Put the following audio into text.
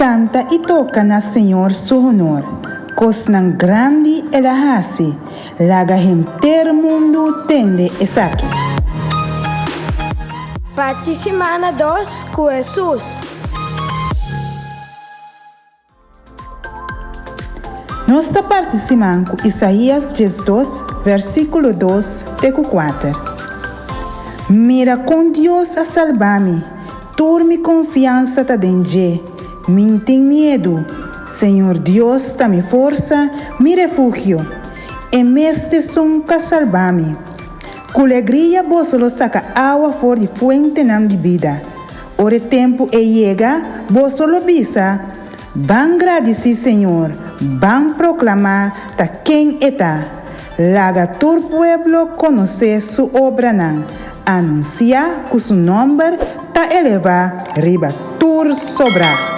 Canta e toca na Senhor su honor, cos nan grande elahasi, laga inteiro mundo tende esaki. Parte semana 2 com Jesus. Nós está participando com Isaías 2, versículo 2 até 4. Mira com Deus a salvar-me, turme confiança ta denge, me tem medo, Senhor Deus está me força, me refúgio, e mestre som ka salvar-me. Com alegria vos solo saca água for de fuente na minha vida. Ore tempo e chega, vos solo visa, van agradecer Senhor, van proclamar ta quem está. Laga todo pueblo conocer su obra nan, anunciar que su nombre ta eleva riba tur sobra.